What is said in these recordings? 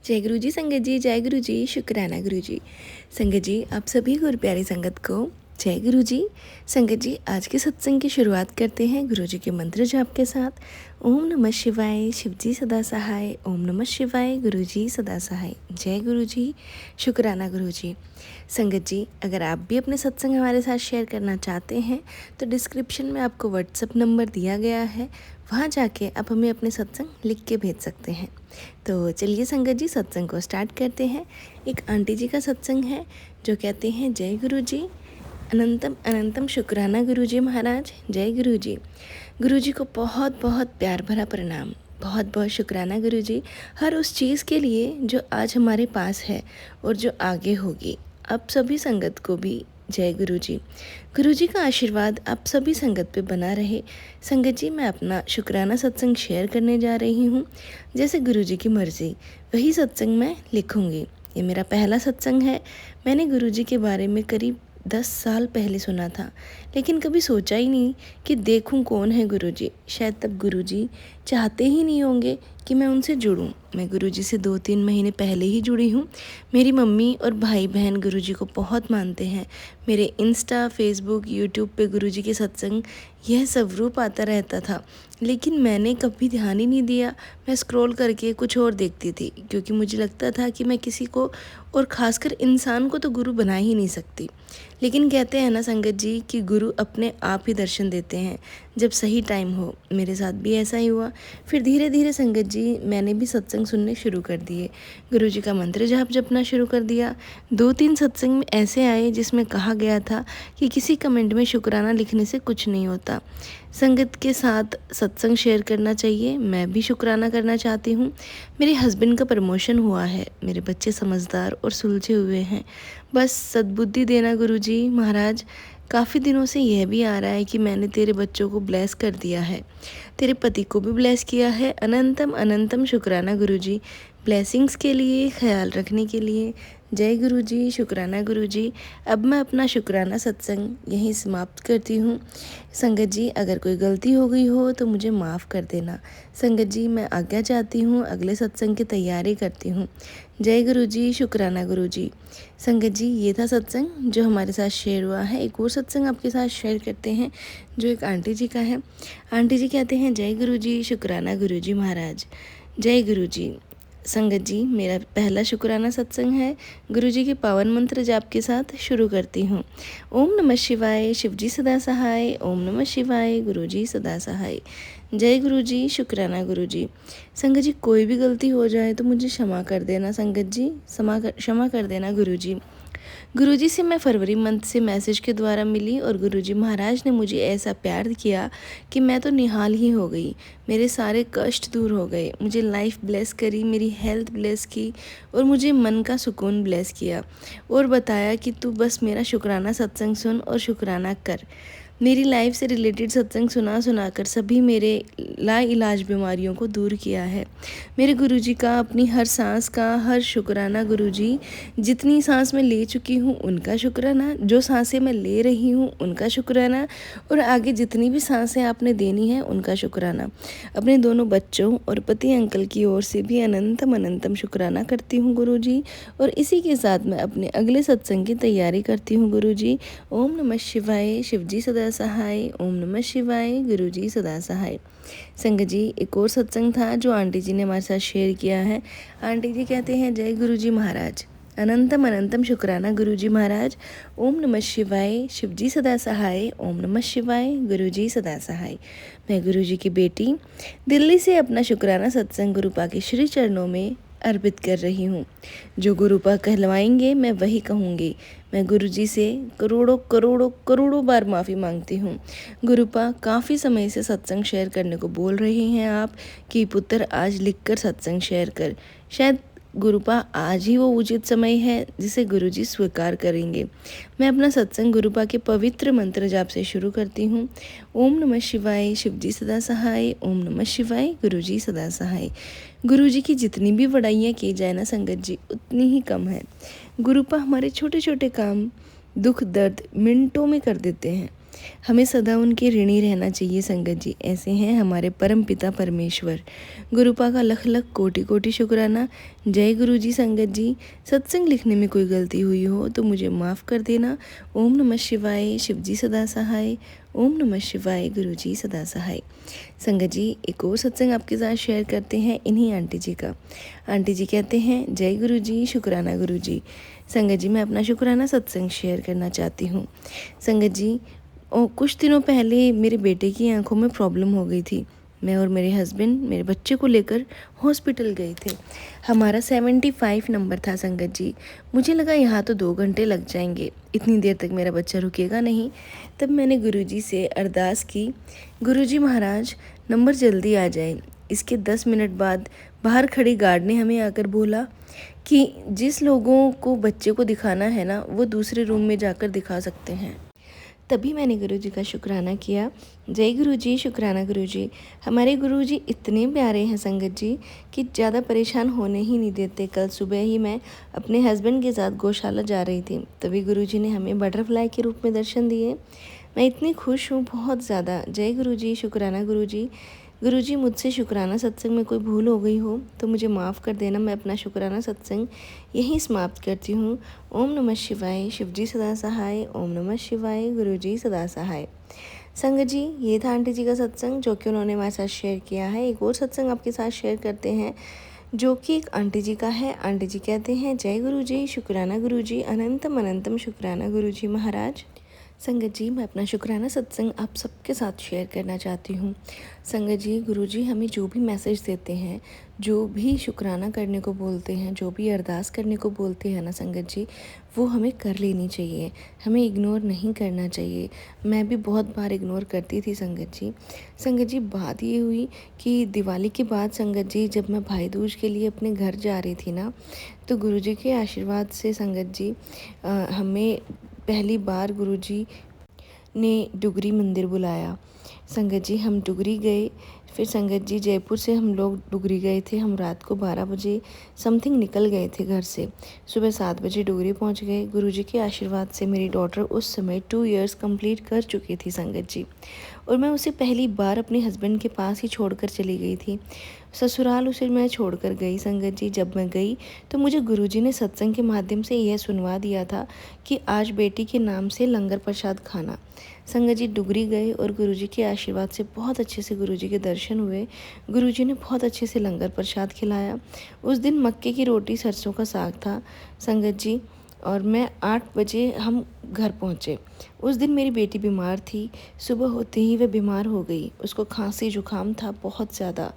जय गुरु जी संगत जी, जय गुरु जी, शुक्राना गुरु जी। संगत जी, आप सभी गुरु प्यारी संगत को जय गुरु जी। संगत जी, आज के सत्संग की शुरुआत करते हैं गुरु जी के मंत्र जाप के साथ। ओम नमः शिवाय, शिव जी सदा सहाय। ओम नमः शिवाय, गुरु जी सदा सहाय। जय गुरु जी, शुक्राना गुरु जी। संगत जी, अगर आप भी अपने सत्संग हमारे साथ शेयर करना चाहते हैं तो डिस्क्रिप्शन में आपको व्हाट्सएप नंबर दिया गया है, वहाँ जाके आप हमें अपने सत्संग लिख के भेज सकते हैं। तो चलिए संगत जी, सत्संग को स्टार्ट करते हैं। एक आंटी जी का सत्संग है जो कहते हैं, जय गुरु जी, अनंतम अनंतम शुक्राना गुरु जी महाराज। जय गुरु जी। गुरु जी को बहुत बहुत प्यार भरा प्रणाम, बहुत बहुत शुक्राना गुरु जी, हर उस चीज़ के लिए जो आज हमारे पास है और जो आगे होगी। आप सभी संगत को भी जय गुरु जी। गुरु जी का आशीर्वाद आप सभी संगत पे बना रहे। संगत जी, मैं अपना शुक्राना सत्संग शेयर करने जा रही हूँ। जैसे गुरु जी की मर्ज़ी वही सत्संग मैं लिखूँगी। ये मेरा पहला सत्संग है। मैंने गुरु जी के बारे में करीब 10 साल पहले सुना था, लेकिन कभी सोचा ही नहीं कि देखूं कौन है गुरु जी। शायद तब गुरु जी चाहते ही नहीं होंगे कि मैं उनसे जुड़ूं। मैं गुरु जी से 2-3 महीने पहले ही जुड़ी हूँ। मेरी मम्मी और भाई बहन गुरु जी को बहुत मानते हैं। मेरे इंस्टा, फेसबुक, यूट्यूब पे गुरु जी के सत्संग यह स्वरूप आता रहता था, लेकिन मैंने कभी ध्यान ही नहीं दिया। मैं स्क्रॉल करके कुछ और देखती थी, क्योंकि मुझे लगता था कि मैं किसी को, और ख़ासकर इंसान को, तो गुरु बना ही नहीं सकती। लेकिन कहते हैं ना संगत जी कि गुरु अपने आप ही दर्शन देते हैं जब सही टाइम हो। मेरे साथ भी ऐसा ही हुआ। फिर धीरे धीरे संगत जी मैंने भी सत्संग सुनने शुरू कर दिए। गुरु जी का मंत्र जाप जपना शुरू कर दिया। 2-3 सत्संग में ऐसे आए जिसमें कहा गया था कि किसी कमेंट में शुक्राना लिखने से कुछ नहीं होता, संगत के साथ सत्संग शेयर करना चाहिए। मैं भी शुक्राना करना चाहती हूँ। मेरे हस्बैंड का प्रमोशन हुआ है, मेरे बच्चे समझदार और सुलझे हुए हैं। बस सद्बुद्धि देना गुरु जी महाराज। काफ़ी दिनों से यह भी आ रहा है कि मैंने तेरे बच्चों को ब्लेस कर दिया है, तेरे पति को भी ब्लेस किया है। अनंतम अनंतम शुक्राना गुरु जी, ब्लेसिंग्स के लिए, ख्याल रखने के लिए। जय गुरु जी, शुक्राना गुरु जी। अब मैं अपना शुक्राना सत्संग यहीं समाप्त करती हूँ। संगत जी, अगर कोई गलती हो गई हो तो मुझे माफ़ कर देना। संगत जी, मैं आज्ञा चाहती हूँ, अगले सत्संग की तैयारी करती हूँ। जय गुरु जी, शुक्राना गुरु जी। संगत जी, ये था सत्संग जो हमारे साथ शेयर हुआ है। एक और सत्संग आपके साथ शेयर करते हैं जो एक आंटी जी का है। आंटी जी कहते हैं, जय गुरु जी, शुक्राना गुरु जी महाराज। जय गुरु जी। संगत जी, मेरा पहला शुक्राना सत्संग है। गुरु जी के पावन मंत्र जाप के साथ शुरू करती हूँ। ओम नमः शिवाय, शिव जी सदा सहाय। ओम नमः शिवाय, गुरु जी सदा सहाय। जय गुरु जी, शुक्राना गुरु जी। संगत जी, कोई भी गलती हो जाए तो मुझे क्षमा कर देना संगत जी, क्षमा कर देना गुरु जी। गुरुजी से मैं फरवरी मंथ से मैसेज के द्वारा मिली और गुरुजी महाराज ने मुझे ऐसा प्यार किया कि मैं तो निहाल ही हो गई। मेरे सारे कष्ट दूर हो गए, मुझे लाइफ ब्लेस करी, मेरी हेल्थ ब्लेस की और मुझे मन का सुकून ब्लेस किया और बताया कि तू बस मेरा शुक्राना सत्संग सुन और शुक्राना कर। मेरी लाइफ से रिलेटेड सत्संग सुना कर सभी मेरे लाइलाज बीमारियों को दूर किया है। मेरे गुरुजी का अपनी हर सांस का हर शुक्राना गुरुजी। जितनी सांस मैं ले चुकी हूँ उनका शुक्राना, जो सांसें मैं ले रही हूँ उनका शुक्राना, और आगे जितनी भी सांसें आपने देनी है उनका शुक्राना। अपने दोनों बच्चों और पति अंकल की ओर से भी अनंतम अनंतम शुक्राना करती हूँ गुरुजी। और इसी के साथ मैं अपने अगले सत्संग की तैयारी करती हूँ गुरुजी। ओम नमः शिवाय, शिव जी सदा सहाय। ओम नमः शिवाय, गुरु जी सदा सहाय। संगत जी, एक और सत्संग था जो आंटी जी ने हमारे साथ शेयर किया है। आंटी जी कहते हैं, जय गुरु जी महाराज, अनंतम अनंतम शुक्राना गुरु जी महाराज। ओम नमः शिवाय, शिव जी सदा सहाय। ओम नमः शिवाय, गुरु जी सदा सहाय। मैं गुरु जी की बेटी दिल्ली से अपना शुक्राना सत्संग गुरुपा के श्री चरणों में अर्पित कर रही हूँ। जो गुरुपा कहलवाएंगे मैं वही कहूँगी। मैं गुरुजी से करोड़ों करोड़ों करोड़ों बार माफ़ी मांगती हूँ। गुरुपा काफ़ी समय से सत्संग शेयर करने को बोल रहे हैं आप कि पुत्र आज लिखकर सत्संग शेयर कर। शायद गुरुपा आज ही वो उचित समय है जिसे गुरुजी स्वीकार करेंगे। मैं अपना सत्संग गुरुपा के पवित्र मंत्र जाप से शुरू करती हूँ। ओम नमः शिवाय, शिव जी सदा सहाय। ओम नमः शिवाय, गुरु जी सदा सहाय। गुरु जी की जितनी भी बड़ाइयाँ की जाए ना संगत जी, उतनी ही कम है। गुरुपा हमारे छोटे छोटे काम, दुख दर्द मिनटों में कर देते हैं। हमें सदा उनके ऋणी रहना चाहिए संगत जी। ऐसे हैं हमारे परम पिता परमेश्वर। गुरुपा का लख लख कोटि कोटि शुक्राना। जय गुरु जी संगत जी। सत्संग लिखने में कोई गलती हुई हो तो मुझे माफ़ कर देना। ओम नमः शिवाय, शिव जी सदा सहाय। ओम नमः शिवाय, गुरु जी सदा सहाय। संगत जी एक और सत्संग आपके साथ शेयर करते हैं इन्हीं आंटी जी का। आंटी जी कहते हैं, जय गुरु जी, शुक्राना गुरु जी। संगत जी मैं अपना शुक्राना सत्संग शेयर करना चाहती हूँ। संगत जी कुछ दिनों पहले मेरे बेटे की आंखों में प्रॉब्लम हो गई थी। मैं और मेरे हस्बैंड मेरे बच्चे को लेकर हॉस्पिटल गए थे। हमारा 75 नंबर था संगत जी। मुझे लगा यहाँ तो 2 घंटे लग जाएंगे, इतनी देर तक मेरा बच्चा रुकेगा नहीं। तब मैंने गुरुजी से अरदास की, गुरुजी महाराज नंबर जल्दी आ जाए। इसके 10 मिनट बाद बाहर खड़ी गार्ड ने हमें आकर बोला कि जिस लोगों को बच्चे को दिखाना है ना, वो दूसरे रूम में जाकर दिखा सकते हैं। तभी मैंने गुरुजी का शुक्राना किया। जय गुरुजी, शुक्राना गुरुजी। हमारे गुरुजी इतने प्यारे हैं संगत जी कि ज़्यादा परेशान होने ही नहीं देते। कल सुबह ही मैं अपने हस्बैंड के साथ गौशाला जा रही थी, तभी गुरुजी ने हमें बटरफ्लाई के रूप में दर्शन दिए। मैं इतनी खुश हूँ, बहुत ज़्यादा। जय गुरुजी, शुक्राना गुरुजी। गुरुजी मुझसे शुक्राना सत्संग में कोई भूल हो गई हो तो मुझे माफ़ कर देना। मैं अपना शुक्राना सत्संग यहीं समाप्त करती हूँ। ओम नमः शिवाय, शिव जी सदा सहाय। ओम नमः शिवाय, गुरु जी सदा सहाय। संगत जी ये था आंटी जी का सत्संग जो कि उन्होंने हमारे साथ शेयर किया है। एक और सत्संग आपके साथ शेयर करते हैं जो कि एक आंटी जी का है। आंटी जी कहते हैं, जय गुरु जी, शुक्राना गुरु जी, अनंतम अनंतम शुक्राना गुरु जी महाराज। संगत जी मैं अपना शुक्राना सत्संग आप सबके साथ शेयर करना चाहती हूँ। संगत जी गुरुजी हमें जो भी मैसेज देते हैं, जो भी शुक्राना करने को बोलते हैं, जो भी अरदास करने को बोलते हैं ना संगत जी, वो हमें कर लेनी चाहिए, हमें इग्नोर नहीं करना चाहिए। मैं भी बहुत बार इग्नोर करती थी संगत जी। संगत जी बात ये हुई कि दिवाली के बाद संगत जी जब मैं भाई दूज के लिए अपने घर जा रही थी ना, तो गुरुजी के आशीर्वाद से संगत जी हमें पहली बार गुरुजी ने डुगरी मंदिर बुलाया। संगत जी हम डुगरी गए। फिर संगत जी जयपुर से हम लोग डुगरी गए थे। हम रात को 12 बजे समथिंग निकल गए थे घर से। सुबह 7 बजे डुगरी पहुंच गए। गुरुजी के आशीर्वाद से मेरी डॉटर उस समय 2 इयर्स कंप्लीट कर चुकी थी संगत जी, और मैं उसे पहली बार अपने हस्बैंड के पास ही छोड़कर चली गई थी। ससुराल उसे मैं छोड़कर गई संगत जी। जब मैं गई तो मुझे गुरुजी ने सत्संग के माध्यम से यह सुनवा दिया था कि आज बेटी के नाम से लंगर प्रसाद खाना। संगत जी डुगरी गए और गुरुजी के आशीर्वाद से बहुत अच्छे से गुरुजी के दर्शन हुए। गुरुजी ने बहुत अच्छे से लंगर प्रसाद खिलाया। उस दिन मक्के की रोटी सरसों का साग था संगत जी, और मैं 8 बजे हम घर पहुँचे। उस दिन मेरी बेटी बीमार थी। सुबह होते ही वह बीमार हो गई। उसको खांसी जुकाम था बहुत ज़्यादा।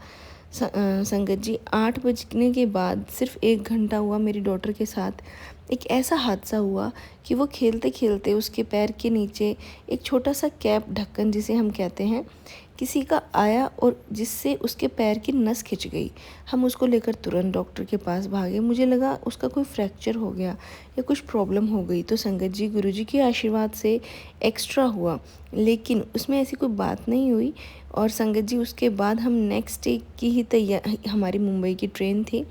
संगत जी 8 बजने के बाद सिर्फ 1 घंटा हुआ मेरी डॉटर के साथ एक ऐसा हादसा हुआ कि वो खेलते खेलते उसके पैर के नीचे एक छोटा सा कैप ढक्कन जिसे हम कहते हैं किसी का आया और जिससे उसके पैर की नस खिंच गई। हम उसको लेकर तुरंत डॉक्टर के पास भागे। मुझे लगा उसका कोई फ्रैक्चर हो गया या कुछ प्रॉब्लम हो गई। तो संगत जी गुरुजी के आशीर्वाद से एक्स्ट्रा हुआ, लेकिन उसमें ऐसी कोई बात नहीं हुई। और संगत जी उसके बाद हम नेक्स्ट डे की ही तैयार, हमारी मुंबई की ट्रेन थी,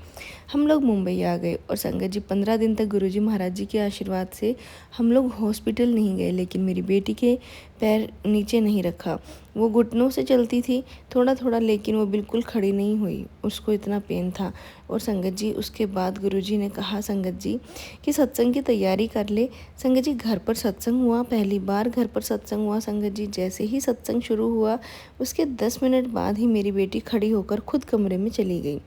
हम लोग मुंबई आ गए। और संगत जी 15 दिन तक गुरुजी महाराज जी के आशीर्वाद से हम लोग हॉस्पिटल नहीं गए, लेकिन मेरी बेटी के पैर नीचे नहीं रखा। वो घुटनों से चलती थी थोड़ा थोड़ा, लेकिन वो बिल्कुल खड़ी नहीं हुई, उसको इतना पेन था। और संगत जी उसके बाद गुरुजी ने कहा संगत जी कि सत्संग की तैयारी कर ले। संगत जी घर पर सत्संग हुआ, पहली बार घर पर सत्संग हुआ संगत जी। जैसे ही सत्संग शुरू हुआ उसके 10 मिनट बाद ही मेरी बेटी खड़ी होकर खुद कमरे में चली गई।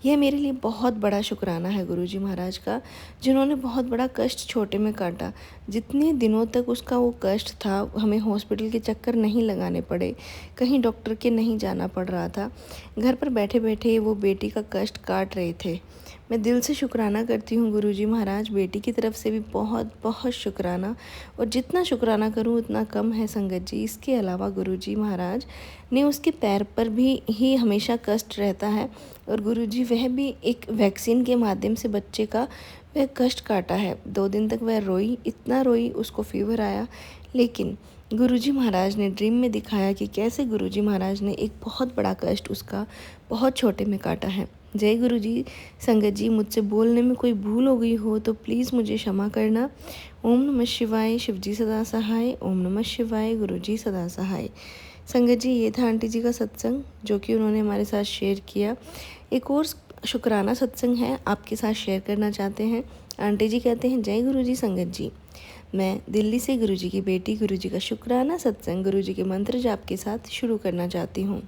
यह मेरे लिए बहुत बड़ा शुक्राना है गुरुजी महाराज का, जिन्होंने बहुत बड़ा कष्ट छोटे में काटा। जितने दिनों तक उसका वो कष्ट था, हमें हॉस्पिटल के चक्कर नहीं लगाने पड़े, कहीं डॉक्टर के नहीं जाना पड़ रहा था। घर पर बैठे बैठे वो बेटी का कष्ट काट रहे थे। मैं दिल से शुक्राना करती हूँ गुरुजी महाराज। बेटी की तरफ से भी बहुत बहुत शुक्राना, और जितना शुक्राना करूँ उतना कम है संगत जी। इसके अलावा गुरुजी महाराज ने उसके पैर पर भी ही हमेशा कष्ट रहता है, और गुरुजी वह भी एक वैक्सीन के माध्यम से बच्चे का वह कष्ट काटा है। 2 दिन तक वह रोई, इतना रोई, उसको फीवर आया, लेकिन गुरुजी महाराज ने ड्रीम में दिखाया कि कैसे गुरुजी महाराज ने एक बहुत बड़ा कष्ट उसका बहुत छोटे में काटा है। जय गुरु जी। संगत जी, मुझसे बोलने में कोई भूल हो गई हो तो प्लीज़ मुझे क्षमा करना। ओम नमः शिवाय, शिव जी सदा सहाय। ओम नमः शिवाय, गुरु जी सदा सहाय। संगत जी, ये था आंटी जी का सत्संग जो कि उन्होंने हमारे साथ शेयर किया। एक और शुक्राना सत्संग है, आपके साथ शेयर करना चाहते हैं। आंटी जी कहते हैं, जय गुरु जी। संगत जी, मैं दिल्ली से गुरु जी की बेटी गुरु जी का शुक्राना सत्संग गुरु जी के मंत्र जाप के साथ शुरू करना चाहती हूँ।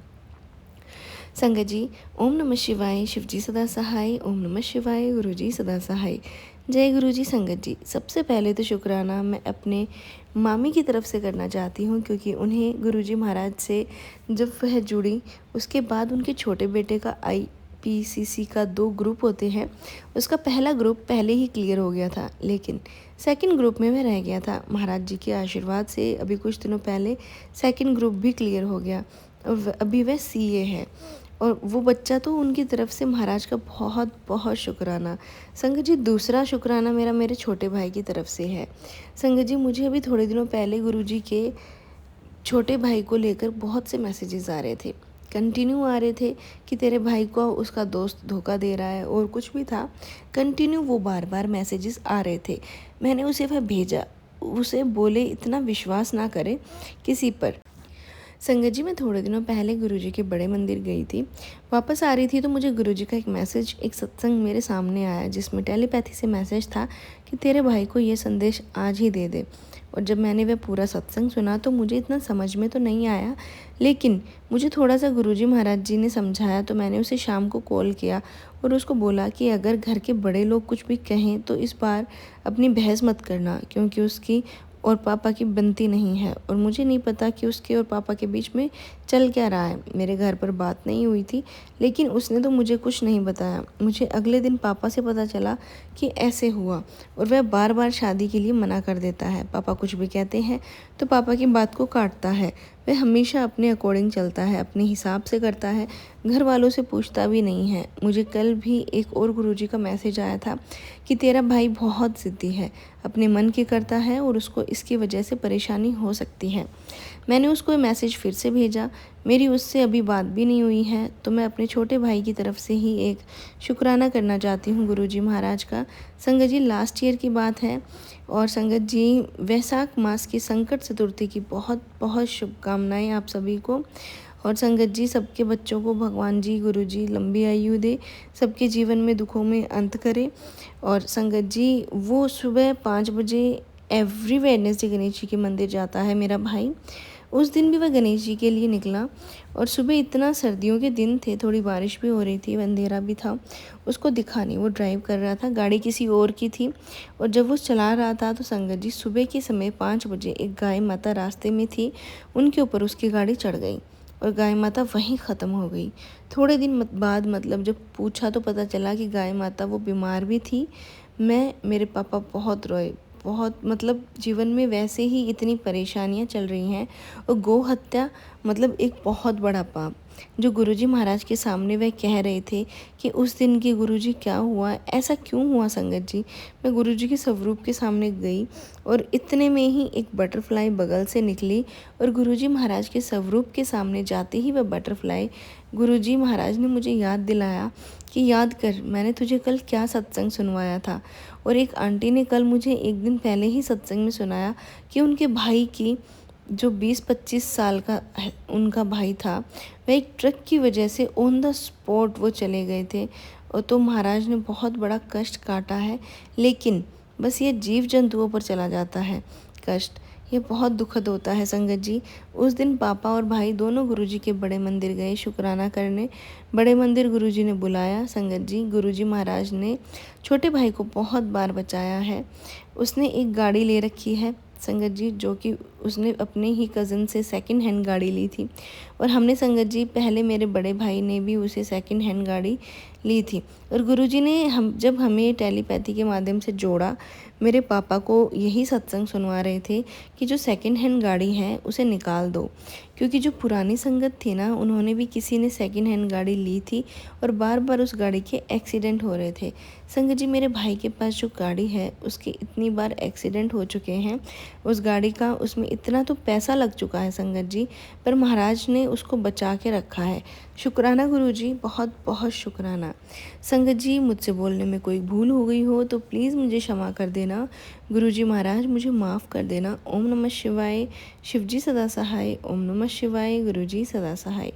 संगत जी, ओम नमः शिवाय, शिव जी सदा सहाय। ओम नमः शिवाय, गुरु जी सदा सहाय। जय गुरु जी। संगत जी, सबसे पहले तो शुक्राना मैं अपने मामी की तरफ से करना चाहती हूँ, क्योंकि उन्हें गुरु जी महाराज से जब वह जुड़ी उसके बाद उनके छोटे बेटे का IPCC का 2 ग्रुप होते हैं, उसका पहला ग्रुप पहले ही क्लियर हो गया था, लेकिन सेकंड ग्रुप में वह रह गया था। महाराज जी के आशीर्वाद से अभी कुछ दिनों पहले सेकंड ग्रुप भी क्लियर हो गया और अभी वह CA है। और वो बच्चा तो उनकी तरफ से महाराज का बहुत बहुत शुक्राना। संगत जी, दूसरा शुक्राना मेरा मेरे छोटे भाई की तरफ से है। संगत जी, मुझे अभी थोड़े दिनों पहले गुरुजी के छोटे भाई को लेकर बहुत से मैसेजेस आ रहे थे, कंटिन्यू आ रहे थे कि तेरे भाई को उसका दोस्त धोखा दे रहा है और कुछ भी था, कंटिन्यू वो बार बार मैसेजेस आ रहे थे। मैंने उसे वह भेजा, उसे बोले इतना विश्वास ना करे किसी पर। संगत जी, मैं थोड़े दिनों पहले गुरुजी के बड़े मंदिर गई थी। वापस आ रही थी तो मुझे गुरुजी का एक मैसेज, एक सत्संग मेरे सामने आया जिसमें टेलीपैथी से मैसेज था कि तेरे भाई को ये संदेश आज ही दे दे। और जब मैंने वह पूरा सत्संग सुना तो मुझे इतना समझ में तो नहीं आया, लेकिन मुझे थोड़ा सा गुरुजी महाराज जी ने समझाया तो मैंने उसे शाम को कॉल किया और उसको बोला कि अगर घर के बड़े लोग कुछ भी कहें तो इस बार अपनी बहस मत करना, क्योंकि उसकी और पापा की बनती नहीं है और मुझे नहीं पता कि उसके और पापा के बीच में चल क्या रहा है। मेरे घर पर बात नहीं हुई थी, लेकिन उसने तो मुझे कुछ नहीं बताया। मुझे अगले दिन पापा से पता चला कि ऐसे हुआ और वह बार बार शादी के लिए मना कर देता है। पापा कुछ भी कहते हैं तो पापा की बात को काटता है। वह हमेशा अपने अकॉर्डिंग चलता है, अपने हिसाब से करता है, घर वालों से पूछता भी नहीं है। मुझे कल भी एक और गुरुजी का मैसेज आया था कि तेरा भाई बहुत ज़िद्दी है, अपने मन की करता है और उसको इसकी वजह से परेशानी हो सकती है। मैंने उसको मैसेज फिर से भेजा, मेरी उससे अभी बात भी नहीं हुई है, तो मैं अपने छोटे भाई की तरफ से ही एक शुक्राना करना चाहती हूँ गुरुजी महाराज का। संगत जी, लास्ट ईयर की बात है और संगत जी, वैशाख मास की संकट चतुर्थी की बहुत बहुत शुभकामनाएं आप सभी को। और संगत जी, सबके बच्चों को भगवान जी गुरु जी लंबी आयु दे, सबके जीवन में दुखों में अंत करे। और संगत जी, वो सुबह 5 बजे एवरी वेडनेसडे गणेश जी के मंदिर जाता है मेरा भाई। उस दिन भी वह गणेश जी के लिए निकला और सुबह इतना सर्दियों के दिन थे, थोड़ी बारिश भी हो रही थी, अंधेरा भी था, उसको दिखा नहीं। वो ड्राइव कर रहा था, गाड़ी किसी और की थी और जब वो चला रहा था तो संगत जी, सुबह के समय 5 बजे एक गाय माता रास्ते में थी, उनके ऊपर उसकी गाड़ी चढ़ गई और गाय माता वहीं ख़त्म हो गई। थोड़े दिन बाद मतलब जब पूछा तो पता चला कि गाय माता वो बीमार भी थी। मेरे पापा बहुत रोए, बहुत मतलब जीवन में वैसे ही इतनी परेशानियां चल रही हैं और गौ हत्या मतलब एक बहुत बड़ा पाप, जो गुरुजी महाराज के सामने वह कह रहे थे कि उस दिन के गुरुजी क्या हुआ, ऐसा क्यों हुआ। संगत जी, मैं गुरुजी के स्वरूप के सामने गई और इतने में ही एक बटरफ्लाई बगल से निकली और गुरुजी महाराज के स्वरूप के सामने जाते ही वह बटरफ्लाई, गुरुजी महाराज ने मुझे याद दिलाया कि याद कर, मैंने तुझे कल क्या सत्संग सुनवाया था। और एक आंटी ने कल मुझे एक दिन पहले ही सत्संग में सुनाया कि उनके भाई की, जो 20-25 साल का उनका भाई था, वह एक ट्रक की वजह से ऑन द स्पॉट वो चले गए थे। और तो महाराज ने बहुत बड़ा कष्ट काटा है, लेकिन बस ये जीव जंतुओं पर चला जाता है कष्ट, ये बहुत दुखद होता है। संगत जी, उस दिन पापा और भाई दोनों गुरुजी के बड़े मंदिर गए शुक्राना करने। बड़े मंदिर गुरुजी ने बुलाया। संगत जी, गुरुजी महाराज ने छोटे भाई को बहुत बार बचाया है। उसने एक गाड़ी ले रखी है संगत जी, जो कि उसने अपने ही कज़न से सेकंड हैंड गाड़ी ली थी और हमने संगत जी पहले मेरे बड़े भाई ने भी उसे सेकंड हैंड गाड़ी ली थी। और गुरुजी ने जब हमें टेलीपैथी के माध्यम से जोड़ा, मेरे पापा को यही सत्संग सुनवा रहे थे कि जो सेकंड हैंड गाड़ी है उसे निकाल दो, क्योंकि जो पुरानी संगत थी ना, उन्होंने भी किसी ने सेकंड हैंड गाड़ी ली थी और बार बार उस गाड़ी के एक्सीडेंट हो रहे थे। संगत जी, मेरे भाई के पास जो गाड़ी है उसके इतनी बार एक्सीडेंट हो चुके हैं, उस गाड़ी का उसमें इतना तो पैसा लग चुका है संगत जी, पर महाराज ने उसको बचा के रखा है। शुक्राना गुरुजी, बहुत बहुत शुक्राना। संगत जी, मुझसे बोलने में कोई भूल हो गई हो तो प्लीज़ मुझे क्षमा कर देना। गुरुजी महाराज मुझे माफ़ कर देना। ओम नमः शिवाय। शिवजी सदा सहाय। ओम नमः शिवाय। गुरुजी सदा सहाय।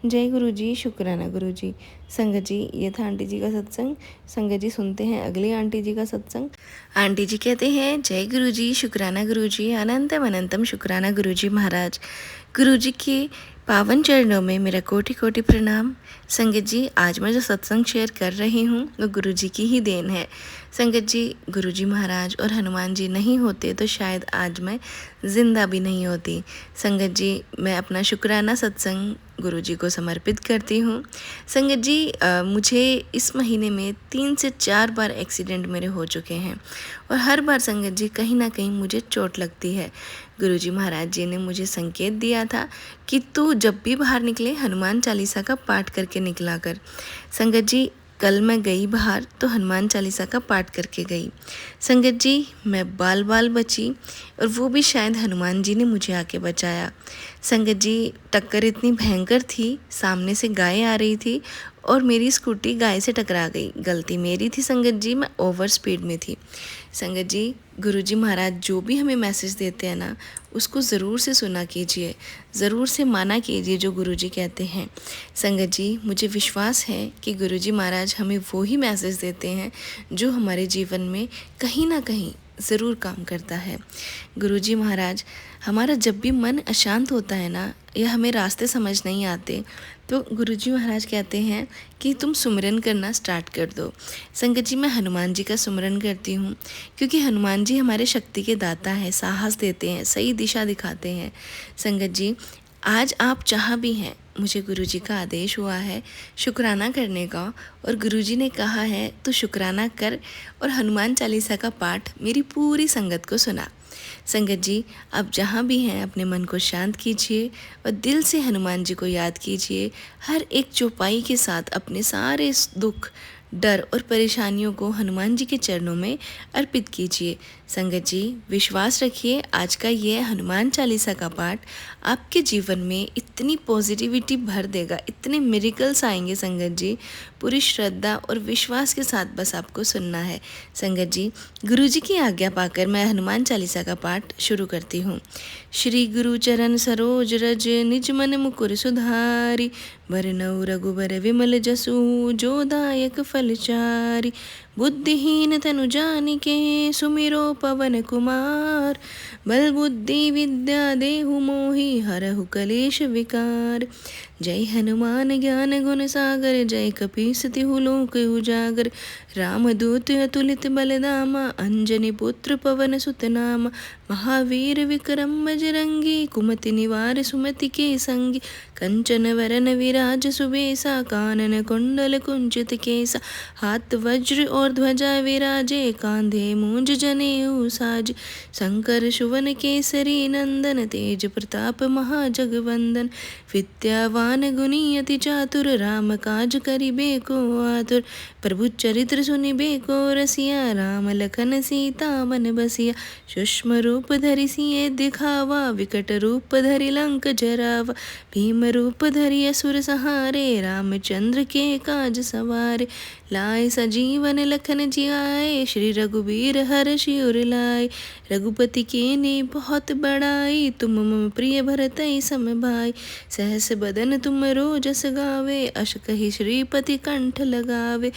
जय गुरुजी। शुक्राना गुरुजी। संगत जी, ये था आंटी जी का सत्संग। संगत जी, सुनते हैं अगली आंटी जी का सत्संग। आंटी जी कहते हैं, जय गुरुजी, शुक्राना गुरुजी, अनंतम अनंतम शुक्राना गुरुजी महाराज। गुरुजी के पावन चरणों में मेरा कोटि कोटि प्रणाम। संगत जी, आज मैं जो सत्संग शेयर कर रही हूँ वो गुरुजी की ही देन है। संगत जी, गुरुजी महाराज और हनुमान जी नहीं होते तो शायद आज मैं ज़िंदा भी नहीं होती। संगत जी, मैं अपना शुक्राना सत्संग गुरुजी को समर्पित करती हूँ। संगत जी, मुझे इस महीने में 3 से 4 बार एक्सीडेंट मेरे हो चुके हैं और हर बार संगत जी कहीं ना कहीं मुझे चोट लगती है। गुरुजी महाराज जी ने मुझे संकेत दिया था कि तू जब भी बाहर निकले हनुमान चालीसा का पाठ करके निकला कर। संगत जी, कल मैं गई बाहर तो हनुमान चालीसा का पाठ करके गई। संगत जी, मैं बाल बाल बची और वो भी शायद हनुमान जी ने मुझे आके बचाया। संगत जी, टक्कर इतनी भयंकर थी, सामने से गाय आ रही थी और मेरी स्कूटी गाय से टकरा गई। गलती मेरी थी संगत जी, मैं ओवर स्पीड में थी। संगत जी, गुरुजी महाराज जो भी हमें मैसेज देते हैं ना, उसको ज़रूर से सुना कीजिए, ज़रूर से माना कीजिए जो गुरुजी कहते हैं। संगत जी, मुझे विश्वास है कि गुरुजी महाराज हमें वो ही मैसेज देते हैं जो हमारे जीवन में कहीं ना कहीं ज़रूर काम करता है। गुरुजी महाराज, हमारा जब भी मन अशांत होता है ना, या हमें रास्ते समझ नहीं आते, तो गुरुजी महाराज कहते हैं कि तुम सुमिरन करना स्टार्ट कर दो। संगत जी, मैं हनुमान जी का सुमिरन करती हूँ, क्योंकि हनुमान जी हमारे शक्ति के दाता हैं, साहस देते हैं, सही दिशा दिखाते हैं। संगत जी, आज आप जहाँ भी हैं, मुझे गुरुजी का आदेश हुआ है शुक्राना करने का, और गुरुजी ने कहा है तो शुक्राना कर और हनुमान चालीसा का पाठ मेरी पूरी संगत को सुना। संगत जी, आप जहाँ भी हैं अपने मन को शांत कीजिए और दिल से हनुमान जी को याद कीजिए। हर एक चौपाई के साथ अपने सारे दुख, डर और परेशानियों को हनुमान जी के चरणों में अर्पित कीजिए। संगत जी, विश्वास रखिए, आज का ये हनुमान चालीसा का पाठ आपके जीवन में इतनी पॉजिटिविटी भर देगा, इतने मिरेकल्स आएंगे। संगत जी, पूरी श्रद्धा और विश्वास के साथ बस आपको सुनना है। संगत जी, गुरुजी की आज्ञा पाकर मैं हनुमान चालीसा का पाठ शुरू करती हूँ। श्री गुरु चरण सरोज रज, निज मन मुकुर सुधारी, बरनउँ रघुबर विमल जसु, जो दायक फलचारी। बुद्धिहीन तनु जानिके, सुमिरो पवन कुमार, बल बुद्धि विद्या देहु मोहि, हरहु कलेश विकार। जय हनुमान ज्ञान गुण सागर, जय कपीस तिहु लोक उजागर। रामदूत अतुलित बलधामा, अंजनी पुत्र पवन सुत नामा। महावीर विक्रम बजरंगी, कुमति निवार सुमति के संगी। कंचन वरन विराज सुबेसा, कानन कुंडल कुंचित केसा। हाथ वज्र और ध्वजा विराजे, कांधे मूंज जनेऊ साज। शंकर सुवन केसरी नंदन, तेज प्रताप महाजगवंदन। विद्यावान गुणी अति चातुर, राम काज करिबे को आतुर। प्रभु चरित्र सुनिबे को रसिया, राम लखन सीता मन बसिया। सूक्ष्म रूप धरि सिए दिखावा, विकट रूप धरि लंक जरावा। भीम रूप धरि असुर सहारे, रामचंद्र के काज सवारे। लाए सजीवन लखन जियाए, श्री रघुबीर हर्षि उर लाए। रघुपति के ने बहुत बड़ाई, तुम मम प्रिय भरतहि सम भाई। सहस बदन तुम रोजस गावे, अस कहि श्रीपति कंठ लगावे।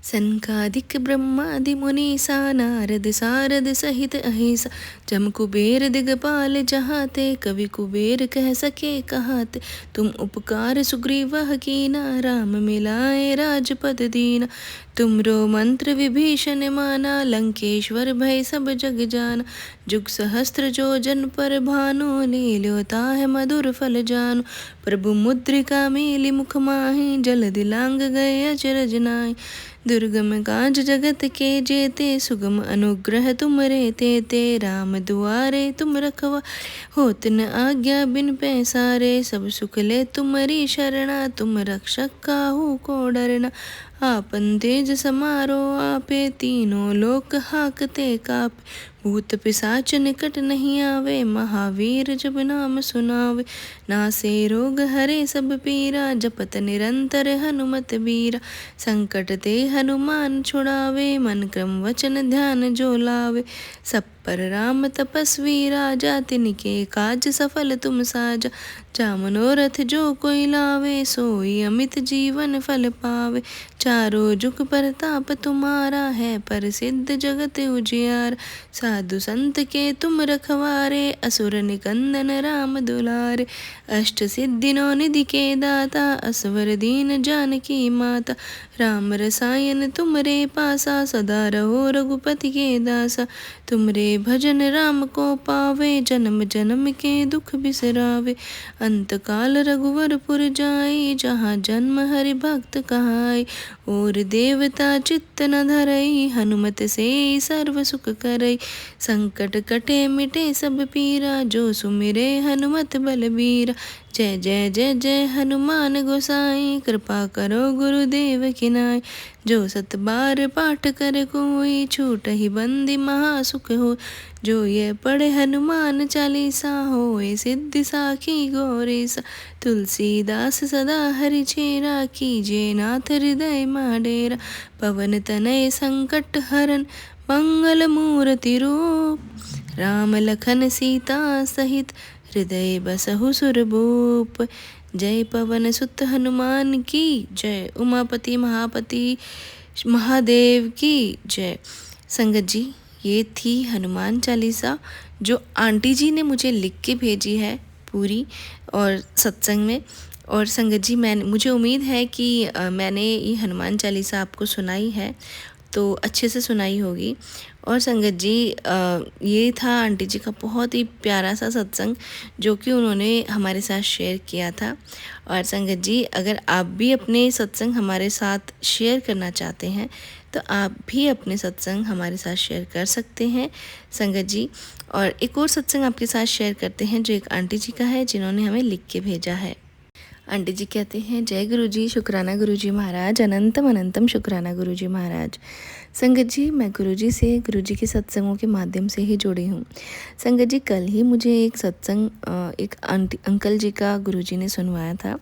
सनकादिक ब्रह्मादि मुनीसा, नारद सारद सहित अहिसा। जम कुबेर दिगपाल जहाते, कवि कुबेर कह सके कहाते। तुम उपकार सुग्रीवह कीना, राम मिलाए राजपद दीना। तुमरो मंत्र विभीषण माना, लंकेश्वर भय सब जग जाना। जुग सहस्त्र जो जन पर भानु, लील्यो ताहि मधुर फल जानु। प्रभु मुद्रिका मेलि मुख माहि, जल दिलांग गए अचरज नाहि। दुर्गम काज जगत के जेते, सुगम अनुग्रह तुम रे ते राम दुआरे तुम रखवा, होत न आज्ञा बिन पैसारे, सब सुख ले तुम्हारी शरणा, तुम रक्षक काहू को डरना, आपन तेज समारो आपे, तीनों लोक हाकते कापे, भूत पिशाच निकट नहीं आवे, महावीर जब नाम सुनावे, नासे रोग हरे सब पीरा, जपत निरंतर हनुमत बीरा, संकट ते हनुमान छुड़ावे, मन क्रम वचन ध्यान जो लावे, सब पर राम तपस्वी राजा, तिनके काज सफल तुम साजा, जा मनोरथ जो कोई लावे, सोई अमित जीवन फल पावे, चारों जुग परताप तुम्हारा है, प्रसिद्ध जगत उजियार, साधु संत के तुम रखवारे, असुर निकंदन राम दुलारे, अष्ट सिद्धि नौ निधि के दाता, असवर दीन जानकी माता, राम रसायन तुमरे पासा, सदा रहो रघुपति के दासा, तुमरे भजन राम को पावे, जन्म जन्म के दुख बिसरावे, अंत काल रघुवरपुर जाई, जहाँ जन्म हरि भक्त कहाई, और देवता चित्त न धरई, हनुमत से सर्व सुख करई, संकट कटे मिटे सब पीरा, जो सुमिरे हनुमत बलबीरा, जय जय जय जय हनुमान गोसाई, कृपा करो गुरुदेव की नाई, जो सत बार पाठ करे कोई, छूट ही बंदी महासुख हो, जो ये पढ़े हनुमान चालीसा, होए सिद्धि साखी गौरीसा, तुलसीदास सदा हरि चेरा, कीजे नाथ हृदय माडेरा, पवन तनय संकट हरन, मंगल मूर्ति रूप, राम लखन सीता सहित, हृदय बसहु सुरभूप, जय पवन सुत हनुमान की जय, उमापति महापति महादेव की जय। संगत जी, ये थी हनुमान चालीसा जो आंटी जी ने मुझे लिख के भेजी है पूरी और सत्संग में। और संगत जी, मुझे उम्मीद है कि मैंने ये हनुमान चालीसा आपको सुनाई है तो अच्छे से सुनाई होगी। और संगत जी, ये था आंटी जी का बहुत ही प्यारा सा सत्संग जो कि उन्होंने हमारे साथ शेयर किया था। और संगत जी, अगर आप भी अपने सत्संग हमारे साथ शेयर करना चाहते हैं तो आप भी अपने सत्संग हमारे साथ शेयर कर सकते हैं संगत जी। और एक और सत्संग आपके साथ शेयर करते हैं जो एक आंटी जी का है जिन्होंने हमें लिख के भेजा है। आंटी जी कहते हैं, जय गुरु जी, शुक्राना गुरु जी महाराज, अनंतम अनंतम शुक्राना गुरु जी महाराज। संगत जी, मैं गुरु जी से गुरु जी के सत्संगों के माध्यम से ही जुड़ी हूँ। संगत जी, कल ही मुझे एक सत्संग एक अंकल जी का गुरु जी ने सुनवाया था।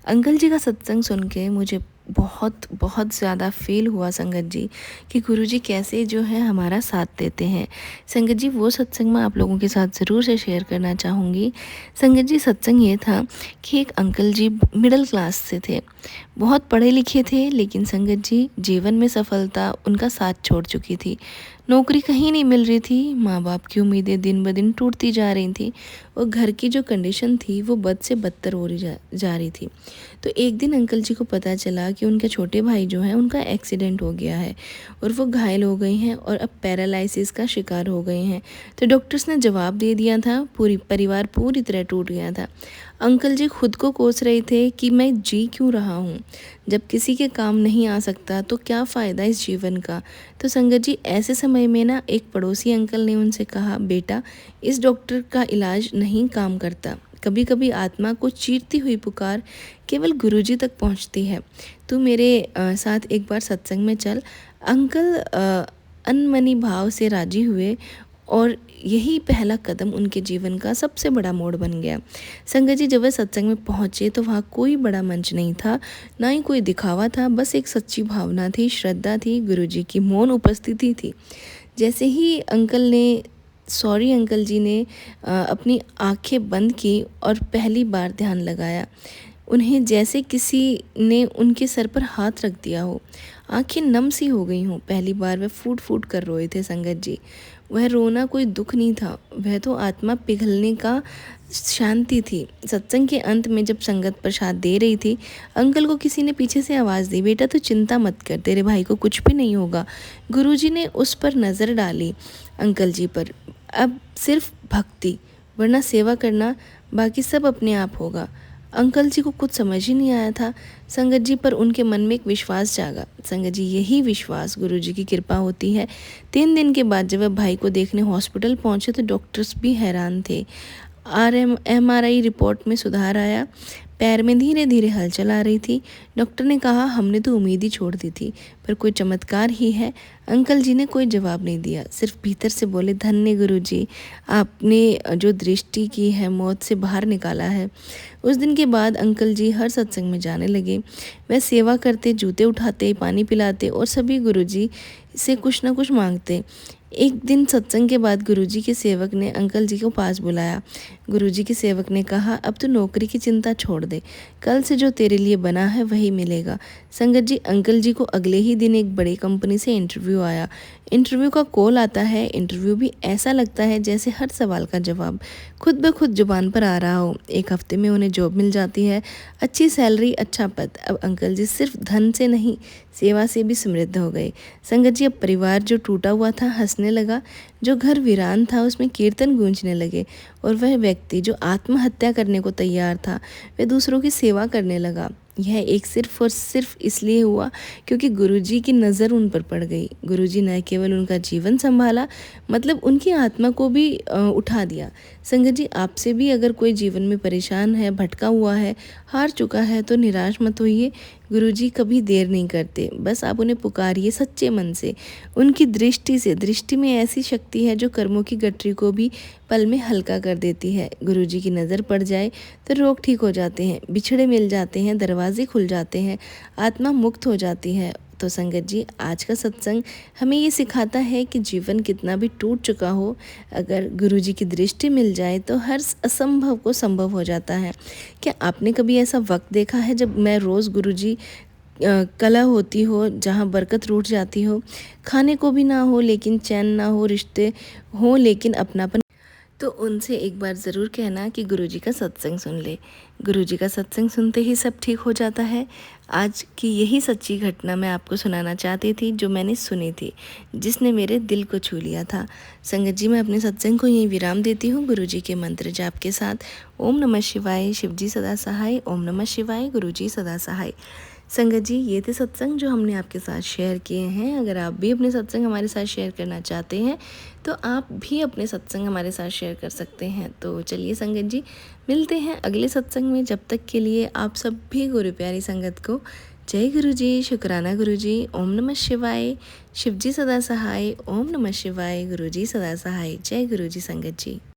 अंकल जी का सत्संग सुन के मुझे बहुत बहुत ज़्यादा फील हुआ संगत जी कि गुरुजी कैसे जो है हमारा साथ देते हैं। संगत जी, वो सत्संग मैं आप लोगों के साथ ज़रूर से शेयर करना चाहूँगी। संगत जी, सत्संग ये था कि एक अंकल जी मिडिल क्लास से थे, बहुत पढ़े लिखे थे, लेकिन संगत जी जीवन में सफलता उनका साथ छोड़ चुकी थी। नौकरी कहीं नहीं मिल रही थी, माँ बाप की उम्मीदें दिन ब दिन टूटती जा रही थी और घर की जो कंडीशन थी वो बद से बदतर हो रही जा रही थी। तो एक दिन अंकल जी को पता चला कि उनके छोटे भाई जो हैं उनका एक्सीडेंट हो गया है और वो घायल हो गए हैं और अब पैरालिसिस का शिकार हो गए हैं। तो डॉक्टर्स ने जवाब दे दिया था, परिवार पूरी तरह टूट गया था। अंकल जी खुद को कोस रहे थे कि मैं जी क्यों रहा हूँ, जब किसी के काम नहीं आ सकता तो क्या फ़ायदा इस जीवन का। तो संगत जी, ऐसे समय में ना एक पड़ोसी अंकल ने उनसे कहा, बेटा इस डॉक्टर का इलाज नहीं काम करता, कभी कभी आत्मा को चीरती हुई पुकार केवल गुरुजी तक पहुंचती है, तू मेरे साथ एक बार सत्संग में चल। अंकल अनमनी भाव से राजी हुए और यही पहला कदम उनके जीवन का सबसे बड़ा मोड़ बन गया। संगत जी, जब वे सत्संग में पहुँचे तो वहाँ कोई बड़ा मंच नहीं था, ना ही कोई दिखावा था, बस एक सच्ची भावना थी, श्रद्धा थी, गुरुजी की मौन उपस्थिति थी। जैसे ही अंकल जी ने अपनी आंखें बंद की और पहली बार ध्यान लगाया, उन्हें जैसे किसी ने उनके सर पर हाथ रख दिया हो, आंखें नम सी हो गई हों। पहली बार वह फूट फूट कर रोए थे संगत जी। वह रोना कोई दुख नहीं था, वह तो आत्मा पिघलने का शांति थी। सत्संग के अंत में जब संगत प्रसाद दे रही थी, अंकल को किसी ने पीछे से आवाज़ दी, बेटा तू चिंता मत कर, तेरे भाई को कुछ भी नहीं होगा। गुरुजी ने उस पर नज़र डाली, अंकल जी पर, अब सिर्फ भक्ति वरना सेवा करना, बाकी सब अपने आप होगा। अंकल जी को कुछ समझ ही नहीं आया था संगत जी, पर उनके मन में एक विश्वास जागा। संगत जी, यही विश्वास गुरु जी की कृपा होती है। 3 दिन के बाद जब वह भाई को देखने हॉस्पिटल पहुंचे तो डॉक्टर्स भी हैरान थे। MRI रिपोर्ट में सुधार आया, पैर में धीरे धीरे हलचल आ रही थी। डॉक्टर ने कहा, हमने तो उम्मीद ही छोड़ दी थी, पर कोई चमत्कार ही है। अंकल जी ने कोई जवाब नहीं दिया, सिर्फ भीतर से बोले, धन्य गुरु जी, आपने जो दृष्टि की है मौत से बाहर निकाला है। उस दिन के बाद अंकल जी हर सत्संग में जाने लगे। वह सेवा करते, जूते उठाते, पानी पिलाते और सभी गुरु जी से कुछ न कुछ मांगते। एक दिन सत्संग के बाद गुरुजी के सेवक ने अंकल जी को पास बुलाया। गुरुजी के सेवक ने कहा, अब तो नौकरी की चिंता छोड़ दे, कल से जो तेरे लिए बना है वही मिलेगा। संगत जी, अंकल जी को अगले ही दिन एक बड़ी कंपनी से इंटरव्यू आया। इंटरव्यू का कॉल आता है। इंटरव्यू भी ऐसा लगता है जैसे हर सवाल का जवाब खुद ब खुद जुबान पर आ रहा हो। 1 हफ्ते में उन्हें जॉब मिल जाती है, अच्छी सैलरी, अच्छा पद। अब अंकल जी सिर्फ धन से नहीं, सेवा से भी समृद्ध हो गए। संगत जी, अब परिवार जो टूटा हुआ था हंसने लगा, जो घर वीरान था उसमें कीर्तन गूंजने लगे, और वह व्यक्ति जो आत्महत्या करने को तैयार था वह दूसरों की सेवा करने लगा। यह एक सिर्फ और सिर्फ इसलिए हुआ क्योंकि गुरुजी की नज़र उन पर पड़ गई। गुरुजी न केवल उनका जीवन संभाला, मतलब उनकी आत्मा को भी उठा दिया। संगत जी, आपसे भी अगर कोई जीवन में परेशान है, भटका हुआ है, हार चुका है, तो निराश मत होइए। गुरुजी कभी देर नहीं करते, बस आप उन्हें पुकारिए सच्चे मन से। उनकी दृष्टि से, दृष्टि में ऐसी शक्ति है जो कर्मों की गठरी को भी पल में हल्का कर देती है। गुरुजी की नज़र पड़ जाए तो रोग ठीक हो जाते हैं, बिछड़े मिल जाते हैं, दरवाजे खुल जाते हैं, आत्मा मुक्त हो जाती है। तो संगत जी, आज का सत्संग हमें ये सिखाता है कि जीवन कितना भी टूट चुका हो, अगर गुरुजी की दृष्टि मिल जाए तो हर असंभव को संभव हो जाता है। क्या आपने कभी ऐसा वक्त देखा है जब मैं रोज़ गुरुजी कला होती हो, जहाँ बरकत रूठ जाती हो, खाने को भी ना हो लेकिन चैन ना हो, रिश्ते हो लेकिन अपनापन? तो उनसे एक बार ज़रूर कहना कि गुरुजी का सत्संग सुन ले। गुरुजी का सत्संग सुनते ही सब ठीक हो जाता है। आज की यही सच्ची घटना मैं आपको सुनाना चाहती थी, जो मैंने सुनी थी, जिसने मेरे दिल को छू लिया था। संगत जी, मैं अपने सत्संग को यहीं विराम देती हूँ गुरुजी के मंत्र जाप के साथ। ओम नमः शिवाय, शिवजी सदा सहाय। ओम नमः शिवाय, गुरुजी सदा सहाय। संगत जी, ये थे सत्संग जो हमने आपके साथ शेयर किए हैं। अगर आप भी अपने सत्संग हमारे साथ शेयर करना चाहते हैं तो आप भी अपने सत्संग हमारे साथ शेयर कर सकते हैं। तो चलिए संगत जी, मिलते हैं अगले सत्संग में। जब तक के लिए आप सभी गुरु प्यारी संगत को जय गुरु जी, शुक्राना गुरु जी। ओम नमः शिवाय, शिवजी सदा सहाय। ओम नमः शिवाय, गुरु जी सदा सहाय। जय गुरु जी संगत जी।